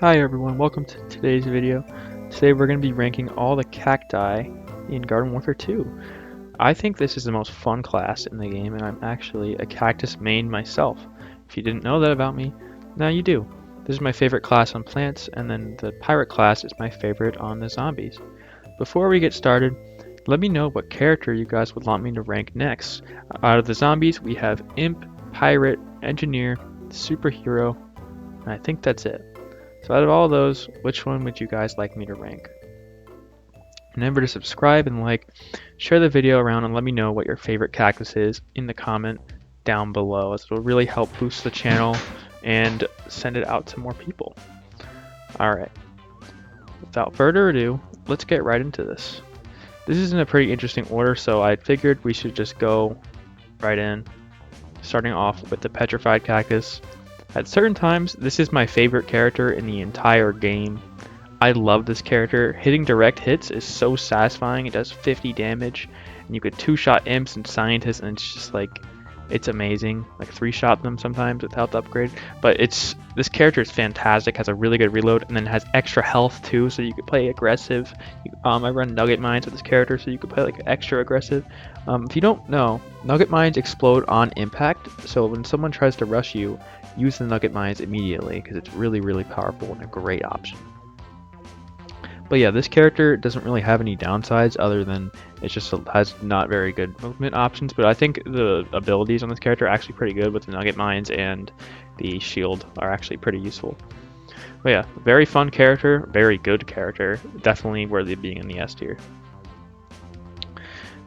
Hi everyone, welcome to today's video. Today we're going to be ranking all the cacti in Garden Warfare 2. I think this is the most fun class in the game, and I'm actually a cactus main myself. If you didn't know that about me, now you do. This is my favorite class on plants, and then the pirate class is my favorite on the zombies. Before we get started, let me know what character you guys would want me to rank next. Out of the zombies, we have Imp, Pirate, Engineer, Superhero, and I think that's it. So out of all those, which one would you guys like me to rank? Remember to subscribe and like, share the video around, and let me know what your favorite cactus is in the comment down below, as it will really help boost the channel and send it out to more people. Alright, without further ado, let's get right into this. This is in a pretty interesting order, so I figured we should just go right in, starting off with the Petrified Cactus. At certain times, this is my favorite character in the entire game. I love this character. Hitting direct hits is so satisfying. It does 50 damage, and you could two-shot imps and scientists, and it's just like, it's amazing. Like three-shot them sometimes without the upgrade. But this character is fantastic, has a really good reload, and then has extra health too, so you could play aggressive. I run nugget mines with this character, so you could play like extra aggressive. If you don't know, nugget mines explode on impact, so when someone tries to rush you, use the nugget mines immediately, because it's really powerful and a great option. But yeah, this character doesn't really have any downsides other than it just has not very good movement options, but I think the abilities on this character are actually pretty good with the nugget mines, and the shield are actually pretty useful. But yeah, very fun character, very good character, definitely worthy of being in the S tier.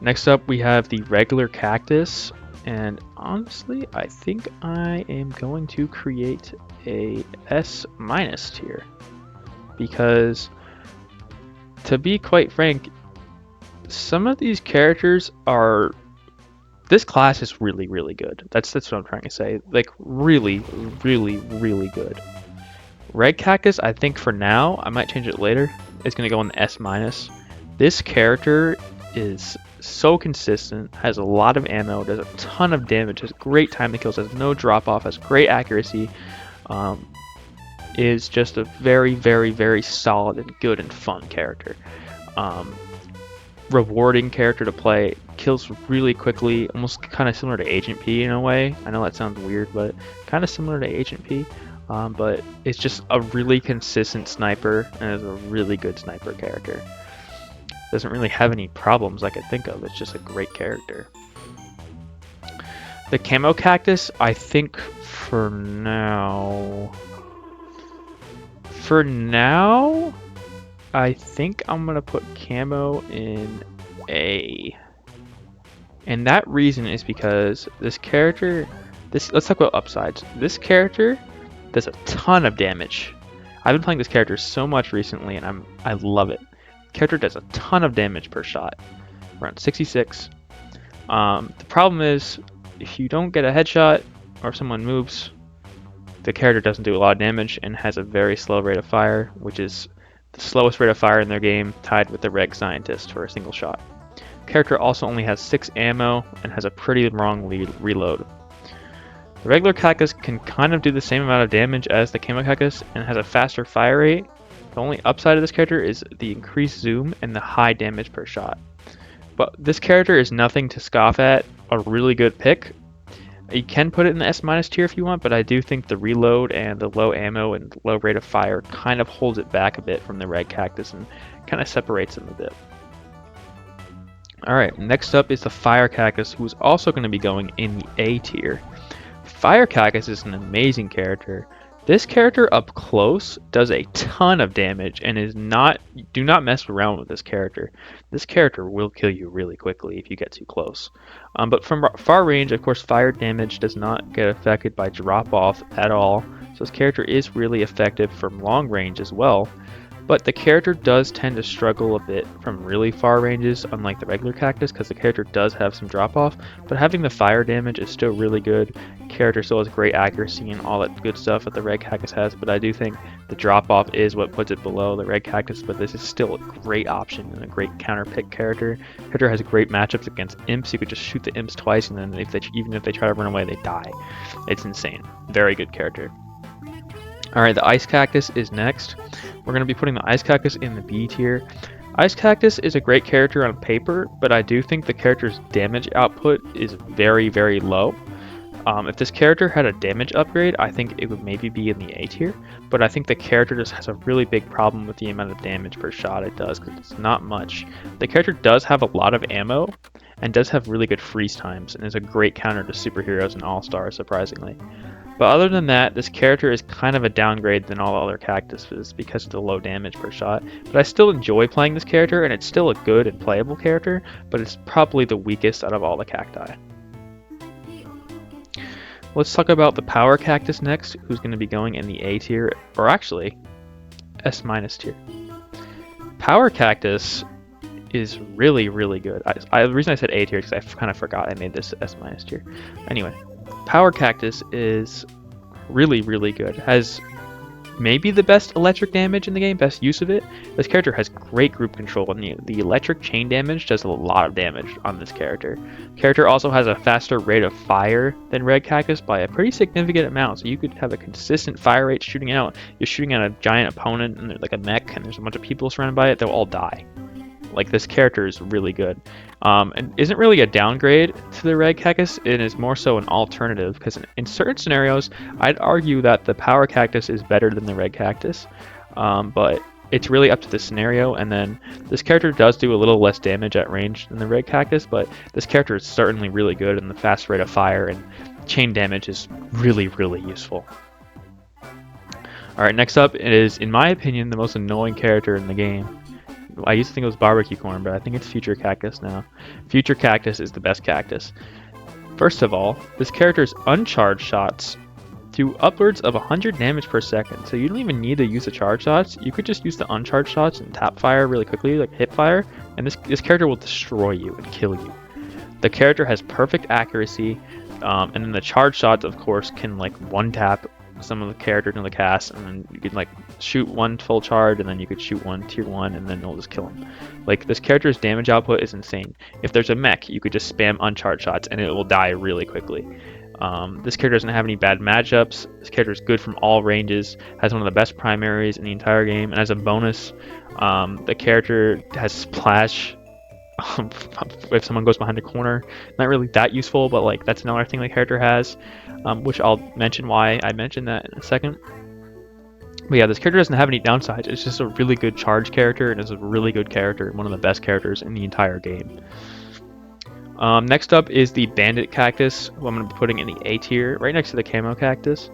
Next up we have the regular cactus. And honestly, I think I am going to create a S- tier, because to be quite frank, some of these characters are, this class is really good. That's what I'm trying to say. Like really good. Red Cactus, I think for now, I might change it later, it's going to go in the S-. This character is so consistent, has a lot of ammo, does a ton of damage, has great timing kills, has no drop off, has great accuracy, is just a very solid and good and fun character. Rewarding character to play, kills really quickly, almost kind of similar to Agent P in a way. I know that sounds weird, but kind of similar to Agent P. But it's just a really consistent sniper, and is a really good sniper character. Doesn't really have any problems I could think of. It's just a great character. The camo cactus, I think for now, I think I'm gonna put camo in A. And that reason is because this character, let's talk about upsides. This character does a ton of damage. I've been playing this character so much recently, and I love it. Character does a ton of damage per shot, around 66. The problem is, if you don't get a headshot or if someone moves, the character doesn't do a lot of damage and has a very slow rate of fire, which is the slowest rate of fire in their game, tied with the reg scientist for a single shot. Character also only has 6 ammo and has a pretty long reload. The regular cactus can kind of do the same amount of damage as the camo cactus and has a faster fire rate. The only upside of this character is the increased zoom and the high damage per shot. But this character is nothing to scoff at, a really good pick. You can put it in the S- tier if you want, but I do think the reload and the low ammo and low rate of fire kind of holds it back a bit from the red cactus and kind of separates them a bit. Alright, next up is the fire cactus, who's also going to be going in the A tier. Fire cactus is an amazing character. This character up close does a ton of damage and do not mess around with this character. This character will kill you really quickly if you get too close. But from far range, of course, fire damage does not get affected by drop off at all. So this character is really effective from long range as well. But the character does tend to struggle a bit from really far ranges, unlike the regular cactus, because the character does have some drop off, but having the fire damage is still really good. Character still has great accuracy and all that good stuff that the red cactus has, but I do think the drop off is what puts it below the red cactus, but this is still a great option and a great counter pick character. Character has great matchups against imps. You could just shoot the imps twice, and then even if they try to run away, they die. It's insane. Very good character. Alright, the Ice Cactus is next. We're going to be putting the Ice Cactus in the B tier. Ice Cactus is a great character on paper, but I do think the character's damage output is very, very low. If this character had a damage upgrade, I think it would maybe be in the A tier, but I think the character just has a really big problem with the amount of damage per shot it does, because it's not much. The character does have a lot of ammo, and does have really good freeze times, and is a great counter to superheroes and all-stars, surprisingly. But other than that, this character is kind of a downgrade than all other cactuses because of the low damage per shot. But I still enjoy playing this character, and it's still a good and playable character, but it's probably the weakest out of all the cacti. Let's talk about the Power Cactus next, who's going to be going in the A tier, or actually, S- tier. Power Cactus is really, really good. The reason I said A tier is because I kind of forgot I made this S- tier. Anyway, Power Cactus is really, really good. Has maybe the best electric damage in the game, best use of it. This character has great group control, and the electric chain damage does a lot of damage on this character. Character also has a faster rate of fire than Red Cactus by a pretty significant amount, so you could have a consistent fire rate shooting out. You're shooting at a giant opponent, and like a mech, and there's a bunch of people surrounded by it, they'll all die. Like, this character is really good. And isn't really a downgrade to the Red Cactus, it is more so an alternative, because in certain scenarios, I'd argue that the Power Cactus is better than the Red Cactus, but it's really up to the scenario, and then this character does do a little less damage at range than the Red Cactus, but this character is certainly really good, and the fast rate of fire and chain damage is really, really useful. Alright, next up is, in my opinion, the most annoying character in the game. I used to think it was Barbecue Corn, but I think it's Future Cactus now. Future Cactus is the best cactus. First of all, this character's uncharged shots do upwards of 100 damage per second, so you don't even need to use the charge shots. You could just use the uncharged shots and tap fire really quickly, like hip fire, and this character will destroy you and kill you. The character has perfect accuracy, and then the charge shots, of course, can like one tap some of the characters in the cast, and then you can like shoot one full charge, and then you could shoot one tier 1, and then it'll just kill him. Like, this character's damage output is insane. If there's a mech, you could just spam uncharged shots and it will die really quickly. This character doesn't have any bad matchups. This character is good from all ranges, has one of the best primaries in the entire game, and as a bonus, the character has splash. If someone goes behind a corner, not really that useful, but like that's another thing the character has, which I'll mention why I mentioned that in a second. But yeah, this character doesn't have any downsides. It's just a really good charge character, and is a really good character, and one of the best characters in the entire game. Next up is the Bandit Cactus, who I'm going to be putting in the A tier, right next to the Camo Cactus.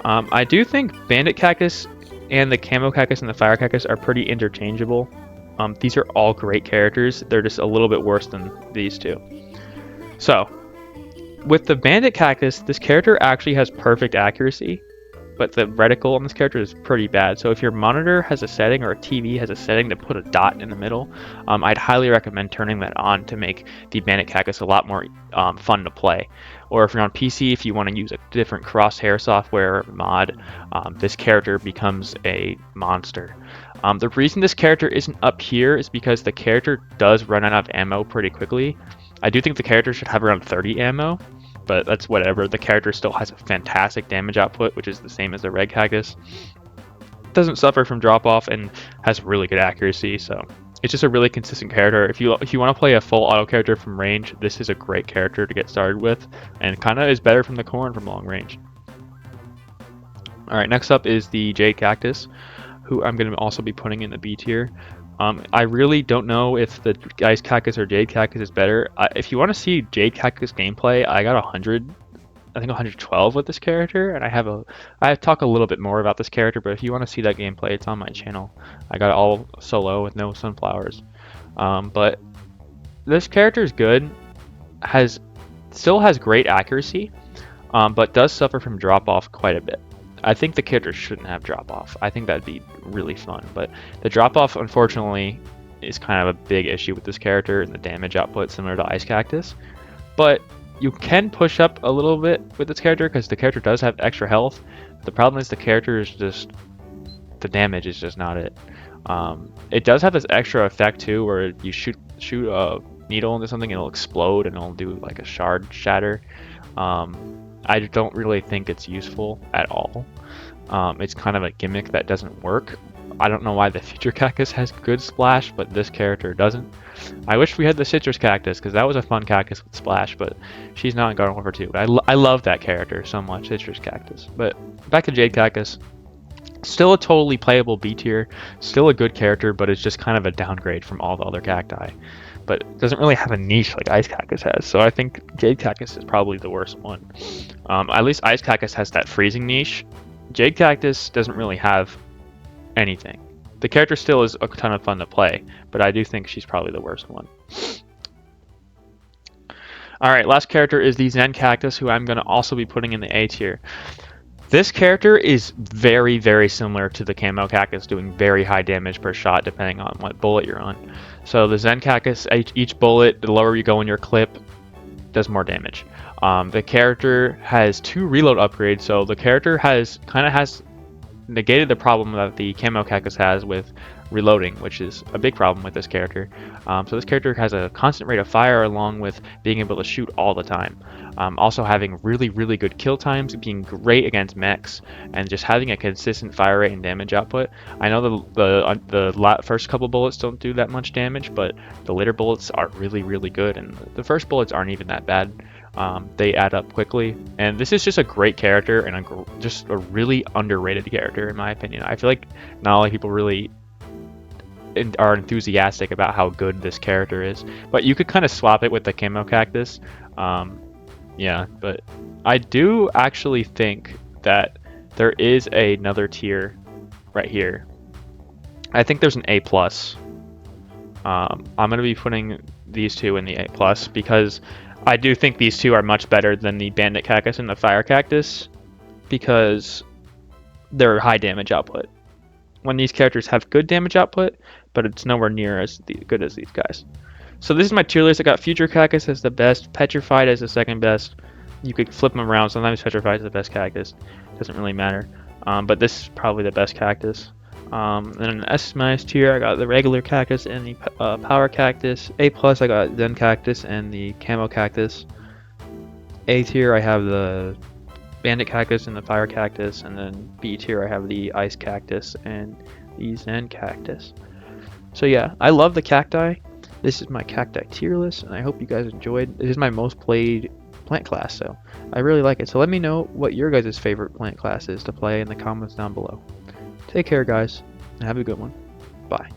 I do think Bandit Cactus and the Camo Cactus and the Fire Cactus are pretty interchangeable. These are all great characters. They're just a little bit worse than these two. So, with the Bandit Cactus, this character actually has perfect accuracy, but the reticle on this character is pretty bad. So if your monitor has a setting, or a TV has a setting to put a dot in the middle, I'd highly recommend turning that on to make the Bandit Cactus a lot more fun to play. Or if you're on PC, if you want to use a different crosshair software mod, this character becomes a monster. The reason this character isn't up here is because the character does run out of ammo pretty quickly. I do think the character should have around 30 ammo, but that's whatever. The character still has a fantastic damage output, which is the same as the Red Cactus. Doesn't suffer from drop-off and has really good accuracy, so it's just a really consistent character. If you want to play a full auto character from range, this is a great character to get started with, and kind of is better from the corn from long range. Alright, next up is the Jade Cactus, who I'm going to also be putting in the B tier. I really don't know if the Ice Cactus or Jade Cactus is better. If you want to see Jade Cactus gameplay, I got 100, I think 112 with this character, and I talk a little bit more about this character, but if you want to see that gameplay, it's on my channel. I got it all solo with no sunflowers. But this character is good, still has great accuracy, but does suffer from drop-off quite a bit. I think the character shouldn't have drop-off. I think that'd be really fun, but the drop-off, unfortunately, is kind of a big issue with this character, and the damage output similar to Ice Cactus. But you can push up a little bit with this character, because the character does have extra health. The problem is the character is just, the damage is just not it. It does have this extra effect too, where you shoot a needle into something and it'll explode and it'll do like a shard shatter. I don't really think it's useful at all. It's kind of a gimmick that doesn't work. I don't know why the future cactus has good splash, but this character doesn't. I wish we had the citrus cactus, because that was a fun cactus with splash, but she's not in Garden Warfare 2. But I love that character so much, citrus cactus. But back to Jade Cactus. Still a totally playable B tier, still a good character, but it's just kind of a downgrade from all the other cacti. But it doesn't really have a niche like Ice Cactus has, so I think Jade Cactus is probably the worst one. At least Ice Cactus has that freezing niche. Jade Cactus doesn't really have anything. The character still is a ton of fun to play, but I do think she's probably the worst one. Alright, last character is the Zen Cactus, who I'm going to also be putting in the A tier. This character is very, very similar to the Camo Cactus, doing very high damage per shot depending on what bullet you're on. So the Zen Cactus, each bullet, the lower you go in your clip, does more damage. The character has 2 reload upgrades, so the character has negated the problem that the Camo Cactus has with reloading, which is a big problem with this character. So this character has a constant rate of fire along with being able to shoot all the time. Also having really, really good kill times, being great against mechs, and just having a consistent fire rate and damage output. I know the first couple bullets don't do that much damage, but the later bullets are really, really good, and the first bullets aren't even that bad. They add up quickly, and this is just a great character and just a really underrated character in my opinion. I feel like not a lot of people really are enthusiastic about how good this character is, but you could kind of swap it with the Camo Cactus. Yeah, but I do actually think that there is another tier right here. I think there's an A+. I'm going to be putting these two in the A+, because I do think these two are much better than the Bandit Cactus and the Fire Cactus, because they're high damage output. When these characters have good damage output, but it's nowhere near as good as these guys. So this is my tier list. I got Future Cactus as the best, Petrified as the second best. You could flip them around. Sometimes Petrified is the best cactus. Doesn't really matter. But this is probably the best cactus. Then in the S- tier, I got the regular cactus and the power cactus. A+, I got Zen Cactus and the Camo Cactus. A tier, I have the Bandit Cactus and the Fire Cactus. And then B tier, I have the Ice Cactus and the Zen Cactus. So yeah, I love the cacti. This is my cacti tier list, and I hope you guys enjoyed. This is my most played plant class, so I really like it. So let me know what your guys' favorite plant class is to play in the comments down below. Take care, guys, and have a good one. Bye.